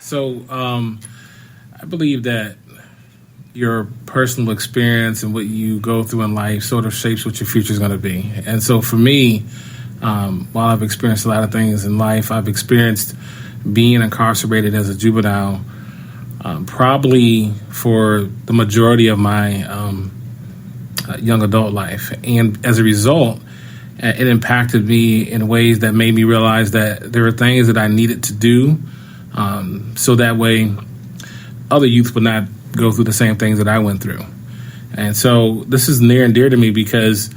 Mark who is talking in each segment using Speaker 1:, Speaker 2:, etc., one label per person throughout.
Speaker 1: So I believe that your personal experience and what you go through in life sort of shapes what your future is going to be. And so for me, while I've experienced a lot of things in life, I've experienced being incarcerated as a juvenile probably for the majority of my young adult life. And as a result, it impacted me in ways that made me realize that there were things that I needed to do so that way other youth would not go through the same things that I went through. And so this is near and dear to me because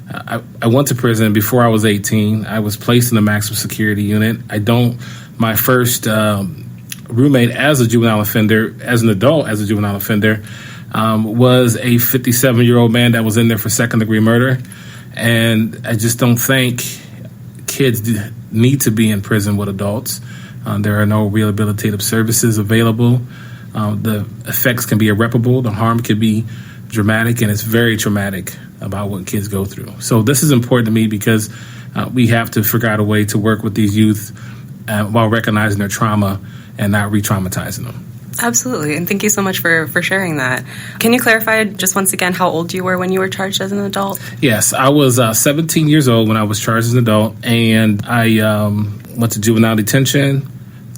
Speaker 1: I went to prison before I was 18. I was placed in the maximum security unit. My first roommate as a juvenile offender, as an adult as a juvenile offender, was a 57-year-old man that was in there for second-degree murder. And I just don't think kids need to be in prison with adults. There are no rehabilitative services available. The effects can be irreparable. The harm can be dramatic, and it's very traumatic about what kids go through. So this is important to me because we have to figure out a way to work with these youth while recognizing their trauma and not re-traumatizing them.
Speaker 2: Absolutely, and thank you so much for sharing that. Can you clarify just once again how old you were when you were charged as an adult?
Speaker 1: Yes, I was 17 years old when I was charged as an adult, and I went to juvenile detention,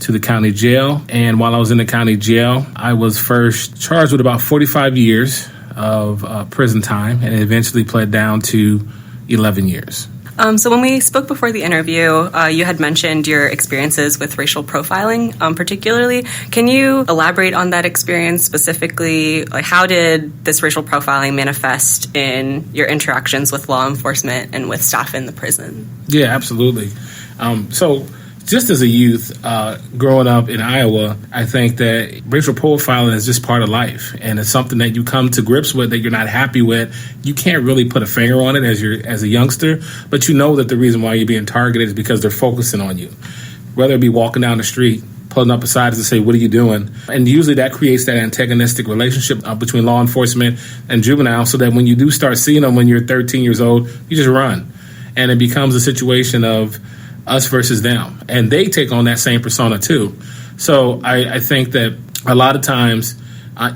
Speaker 1: to the county jail. And while I was in the county jail, I was first charged with about 45 years of prison time and eventually pled down to 11 years.
Speaker 2: So when we spoke before the interview, you had mentioned your experiences with racial profiling, particularly. Can you elaborate on that experience specifically? Like, how did this racial profiling manifest in your interactions with law enforcement and with staff in the prison?
Speaker 1: Yeah, absolutely. So just as a youth growing up in Iowa, I think that racial profiling is just part of life, and it's something that you come to grips with that you're not happy with. You can't really put a finger on it as a youngster, but you know that the reason why you're being targeted is because they're focusing on you. Whether it be walking down the street, pulling up beside us to say, "What are you doing?" And usually that creates that antagonistic relationship between law enforcement and juvenile, so that when you do start seeing them when you're 13 years old, you just run, and it becomes a situation of us versus them, and they take on that same persona too. So I think that a lot of times,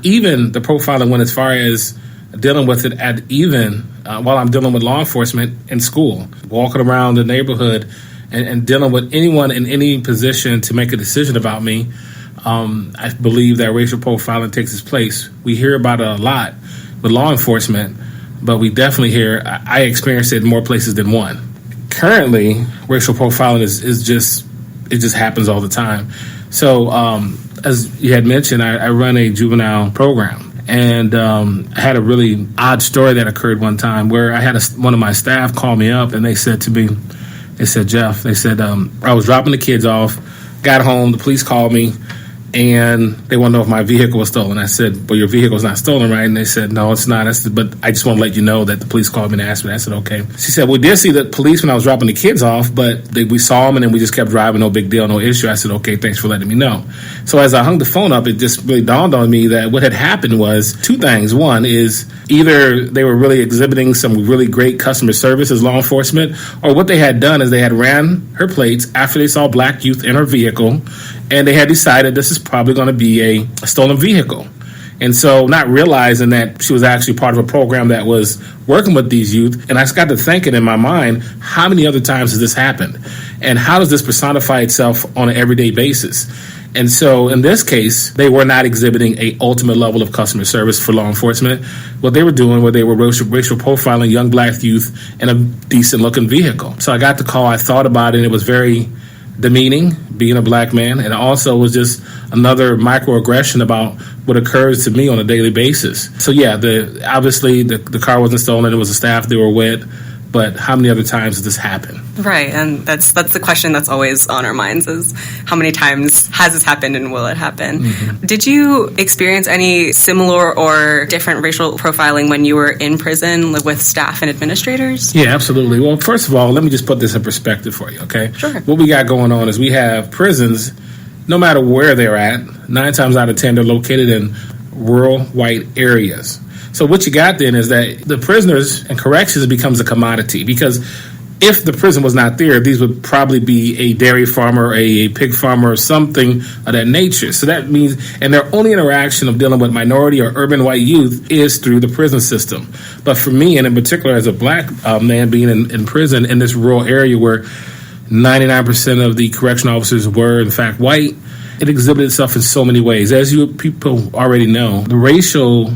Speaker 1: even the profiling went as far as dealing with it while I'm dealing with law enforcement in school, walking around the neighborhood and dealing with anyone in any position to make a decision about me. I believe that racial profiling takes its place. We hear about it a lot with law enforcement, but we definitely I experience it in more places than one. Currently, racial profiling is just happens all the time. So as you had mentioned, I run a juvenile program, and I had a really odd story that occurred one time where I had one of my staff call me up, and they said to me, Jeff, I was dropping the kids off, got home, the police called me, and they want to know if my vehicle was stolen. I said, well, your vehicle's not stolen, right? And they said, no, it's not. But I just want to let you know that the police called me and asked me. I said, okay. She said, we did see the police when I was dropping the kids off, but we saw them and then we just kept driving, no big deal, no issue. I said, okay, thanks for letting me know. So as I hung the phone up, it just really dawned on me that what had happened was two things. One is either they were really exhibiting some really great customer service as law enforcement, or what they had done is they had ran her plates after they saw black youth in her vehicle, and they had decided this is probably going to be a stolen vehicle. And so not realizing that she was actually part of a program that was working with these youth. And I just got to thinking in my mind, how many other times has this happened? And how does this personify itself on an everyday basis? And so in this case, they were not exhibiting a ultimate level of customer service for law enforcement. What they were doing was they were racial profiling young black youth in a decent looking vehicle. So I got the call, I thought about it, and it was very demeaning, being a black man, and also was just another microaggression about what occurs to me on a daily basis. So yeah, obviously the car wasn't stolen, it was the staff they were with, but how many other times has this happened?
Speaker 2: Right, and that's the question that's always on our minds is how many times has this happened and will it happen? Mm-hmm. Did you experience any similar or different racial profiling when you were in prison with staff and administrators?
Speaker 1: Yeah, absolutely. Well, first of all, let me just put this in perspective for you, okay?
Speaker 2: Sure.
Speaker 1: What we got going on is we have prisons, no matter where they're at, 9 times out of 10, they're located in rural white areas. So what you got then is that the prisoners and corrections becomes a commodity because if the prison was not there, these would probably be a dairy farmer, a pig farmer, or something of that nature. So that means, and their only interaction of dealing with minority or urban white youth is through the prison system. But for me, and in particular as a black man being in prison in this rural area where 99% of the correctional officers were in fact white, it exhibited itself in so many ways. As you people already know, the racial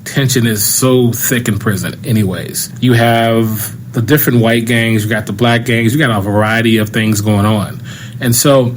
Speaker 1: tension is so thick in prison anyways. You have the different white gangs, you got the black gangs, you got a variety of things going on. And so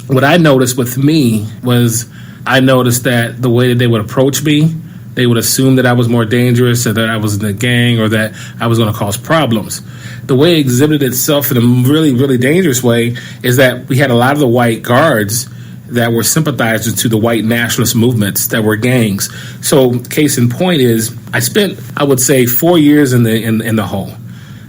Speaker 1: what I noticed with me was I noticed that the way that they would approach me, they would assume that I was more dangerous or that I was in a gang or that I was going to cause problems. The way it exhibited itself in a really, really dangerous way is that we had a lot of the white guards that were sympathizers to the white nationalist movements that were gangs. So case in point is I spent, I would say, 4 years in the hole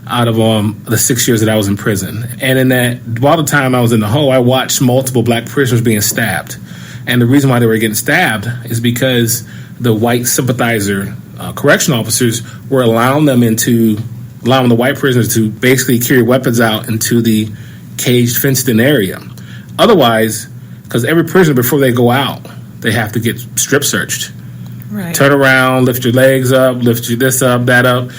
Speaker 1: out of the 6 years that I was in prison. And in that, while the time I was in the hole, I watched multiple black prisoners being stabbed. And the reason why they were getting stabbed is because the white sympathizer correctional officers were allowing the white prisoners to basically carry weapons out into the caged, fenced-in area. Otherwise, because every prisoner, before they go out, they have to get strip searched.
Speaker 2: Right.
Speaker 1: Turn around, lift your legs up, lift your this up, that up.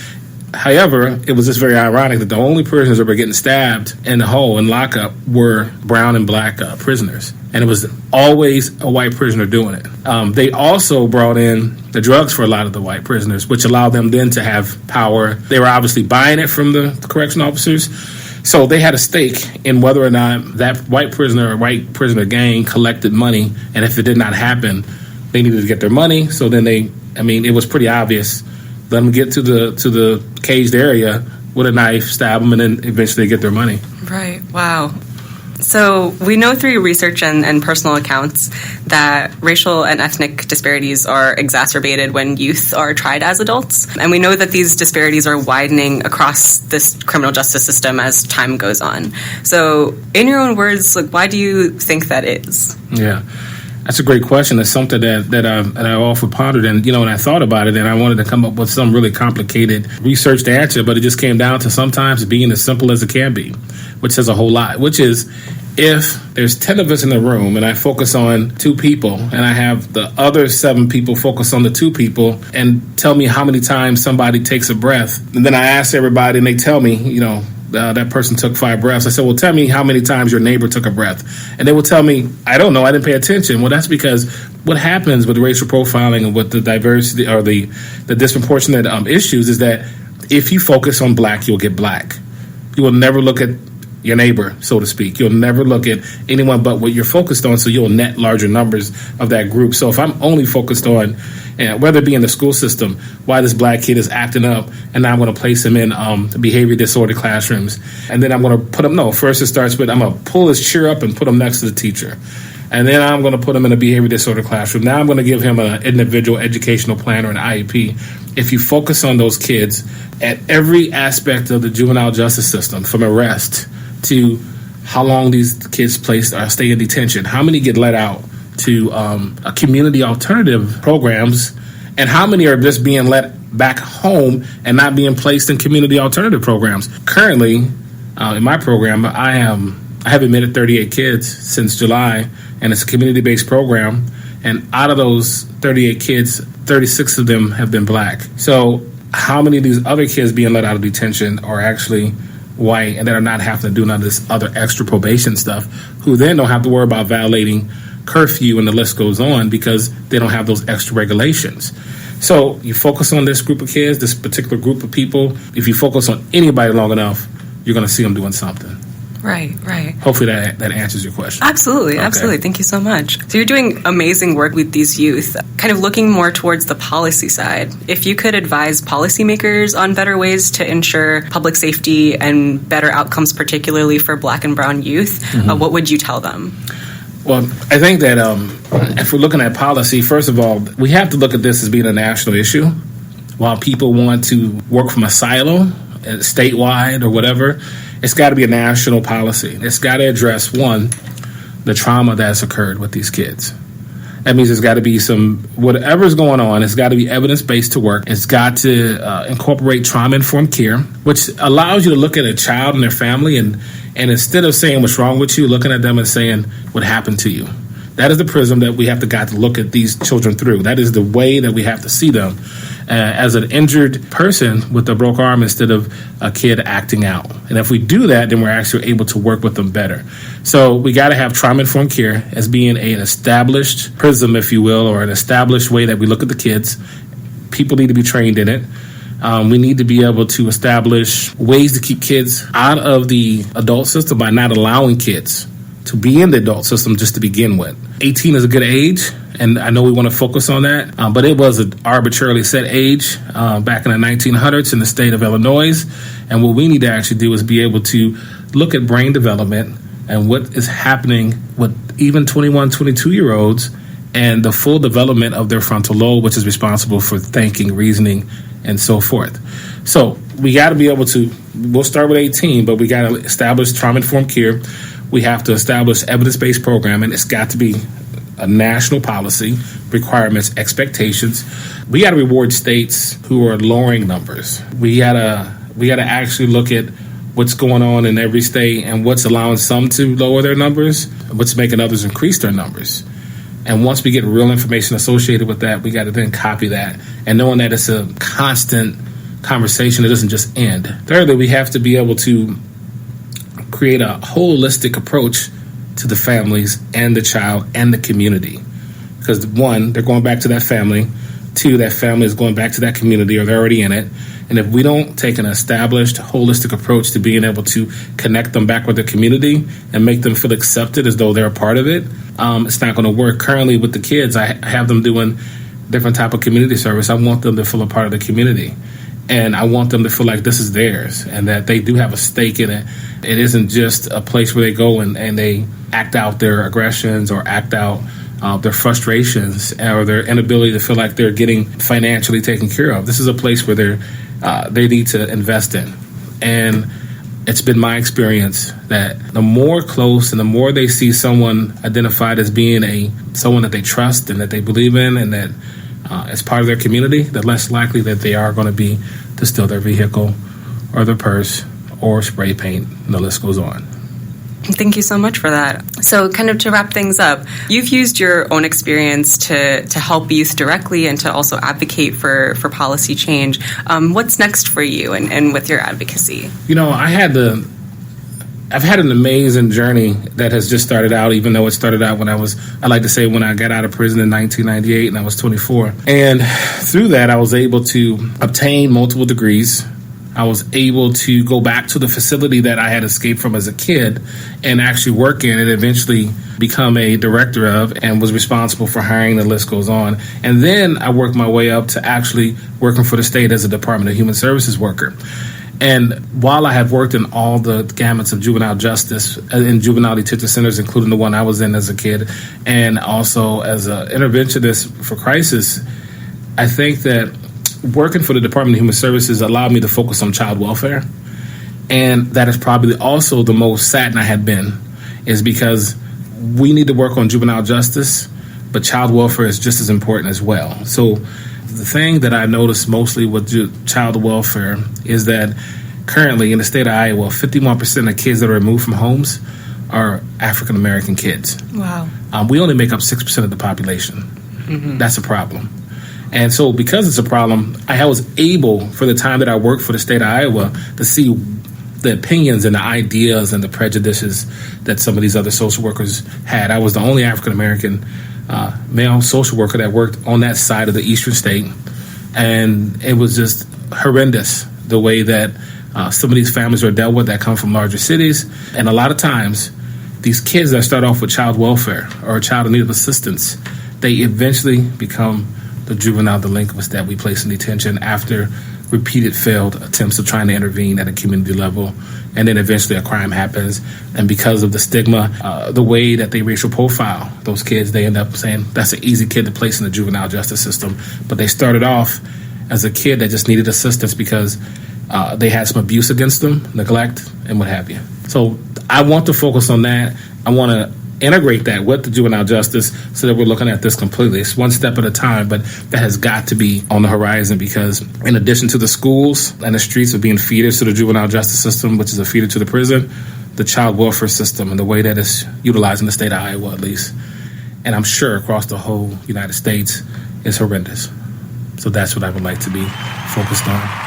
Speaker 1: However, it was just very ironic that the only prisoners that were getting stabbed in the hole and lockup were brown and black prisoners. And it was always a white prisoner doing it. They also brought in the drugs for a lot of the white prisoners, which allowed them then to have power. They were obviously buying it from the correctional officers. So they had a stake in whether or not that white prisoner or white prisoner gang collected money. And if it did not happen, they needed to get their money. So then it was pretty obvious. Let them get to the caged area with a knife, stab them, and then eventually get their money.
Speaker 2: Right. Wow. So we know through your research and personal accounts that racial and ethnic disparities are exacerbated when youth are tried as adults. And we know that these disparities are widening across this criminal justice system as time goes on. So in your own words, why do you think that is?
Speaker 1: Yeah. That's a great question. It's something that I often pondered, and when I thought about it, and I wanted to come up with some really complicated research to answer, but it just came down to sometimes being as simple as it can be, which says a whole lot. Which is, if there's 10 of us in the room, and I focus on 2 people, and I have the other 7 people focus on the 2 people, and tell me how many times somebody takes a breath, and then I ask everybody, and they tell me, that person took 5 breaths. I said, well, tell me how many times your neighbor took a breath. And they will tell me, I don't know, I didn't pay attention. Well, that's because what happens with racial profiling and with the diversity or the disproportionate issues is that if you focus on black, you'll get black. You will never look at your neighbor, so to speak. You'll never look at anyone but what you're focused on, so you'll net larger numbers of that group. So if I'm only focused on, whether it be in the school system, why this black kid is acting up, and now I'm going to place him in behavior disorder classrooms, and then I'm going to put him, first it starts with I'm going to pull his chair up and put him next to the teacher. And then I'm going to put him in a behavior disorder classroom. Now I'm going to give him an individual educational plan or an IEP. If you focus on those kids at every aspect of the juvenile justice system, from arrest to how long these kids stay in detention, how many get let out to a community alternative programs, and how many are just being let back home and not being placed in community alternative programs. Currently, in my program, I have admitted 38 kids since July, and it's a community-based program. And out of those 38 kids, 36 of them have been black. So how many of these other kids being let out of detention are actually white and that are not having to do none of this other extra probation stuff, who then don't have to worry about violating curfew, and the list goes on, because they don't have those extra regulations. So you focus on this group of kids, this particular group of people. If you focus on anybody long enough, you're going to see them doing something.
Speaker 2: Right.
Speaker 1: Hopefully that answers your question.
Speaker 2: Absolutely. Thank you so much. So you're doing amazing work with these youth, kind of looking more towards the policy side. If you could advise policymakers on better ways to ensure public safety and better outcomes, particularly for black and brown youth, what would you tell them?
Speaker 1: Well, I think that if we're looking at policy, first of all, we have to look at this as being a national issue. While people want to work from a silo, statewide or whatever, it's got to be a national policy. It's got to address, one, the trauma that's occurred with these kids. That means there's got to be whatever's going on, it's got to be evidence-based to work. It's got to incorporate trauma-informed care, which allows you to look at a child and their family and instead of saying what's wrong with you, looking at them and saying what happened to you. That is the prism that we have to look at these children through. That is the way that we have to see them as an injured person with a broke arm instead of a kid acting out. And if we do that, then we're actually able to work with them better. So we got to have trauma-informed care as being an established prism, if you will, or an established way that we look at the kids. People need to be trained in it. We need to be able to establish ways to keep kids out of the adult system by not allowing kids to be in the adult system just to begin with. 18 is a good age, and I know we want to focus on that, but it was an arbitrarily set age back in the 1900s in the state of Illinois, and what we need to actually do is be able to look at brain development and what is happening with even 21, 22-year-olds and the full development of their frontal lobe, which is responsible for thinking, reasoning, and so forth. So we got to be able to, we'll start with 18, but we got to establish trauma-informed care. We have to establish evidence-based programming. It's got to be a national policy, requirements, expectations. We got to reward states who are lowering numbers. We got to actually look at what's going on in every state and what's allowing some to lower their numbers, what's making others increase their numbers. And once we get real information associated with that, we got to then copy that. And knowing that it's a constant conversation, it doesn't just end. Thirdly, we have to be able to create a holistic approach to the families and the child and the community. Because one, they're going back to that family. Two, that family is going back to that community or they're already in it. And if we don't take an established, holistic approach to being able to connect them back with the community and make them feel accepted as though they're a part of it, it's not going to work. Currently with the kids, I have them doing different type of community service. I want them to feel a part of the community. And I want them to feel like this is theirs and that they do have a stake in it. It isn't just a place where they go and they act out their aggressions or act out their frustrations or their inability to feel like they're getting financially taken care of. This is a place where they need to invest in. And it's been my experience that the more close and the more they see someone identified as being someone that they trust and that they believe in and that as part of their community, the less likely that they are going to be to steal their vehicle or their purse or spray paint, and the list goes on.
Speaker 2: Thank you so much for that. So kind of to wrap things up, you've used your own experience to help youth directly and to also advocate for policy change. What's next for you and with your advocacy? You know,
Speaker 1: I've had an amazing journey that has just started out, even though it started out when I got out of prison in 1998 and I was 24. And through that, I was able to obtain multiple degrees. I was able to go back to the facility that I had escaped from as a kid and actually work in and eventually become a director of and was responsible for hiring. The list goes on. And then I worked my way up to actually working for the state as a Department of Human Services worker. And while I have worked in all the gamuts of juvenile justice in juvenile detention centers, including the one I was in as a kid, and also as an interventionist for crisis, I think that working for the Department of Human Services allowed me to focus on child welfare. And that is probably also the most saddened I had been, is because we need to work on juvenile justice, but child welfare is just as important as well. So the thing that I noticed mostly with child welfare is that currently in the state of Iowa, 51% of kids that are removed from homes are African American kids.
Speaker 2: Wow.
Speaker 1: We only make up 6% of the population. Mm-hmm. That's a problem. And so because it's a problem, I was able, for the time that I worked for the state of Iowa, to see the opinions and the ideas and the prejudices that some of these other social workers had. I was the only African American male social worker that worked on that side of the eastern state. And it was just horrendous the way that some of these families are dealt with that come from larger cities. And a lot of times, these kids that start off with child welfare or child in need of assistance, they eventually become the juvenile delinquents that we place in detention after repeated failed attempts of trying to intervene at a community level. And then eventually a crime happens. And because of the stigma, the way that they racial profile those kids, they end up saying that's an easy kid to place in the juvenile justice system. But they started off as a kid that just needed assistance because they had some abuse against them, neglect, and what have you. So I want to focus on that. I want to integrate that with the juvenile justice so that we're looking at this completely. It's one step at a time, but that has got to be on the horizon, because in addition to the schools and the streets of being feeders to the juvenile justice system, which is a feeder to the prison, the child welfare system and the way that it's utilized in the state of Iowa, at least, and I'm sure across the whole United States, is horrendous. So that's what I would like to be focused on.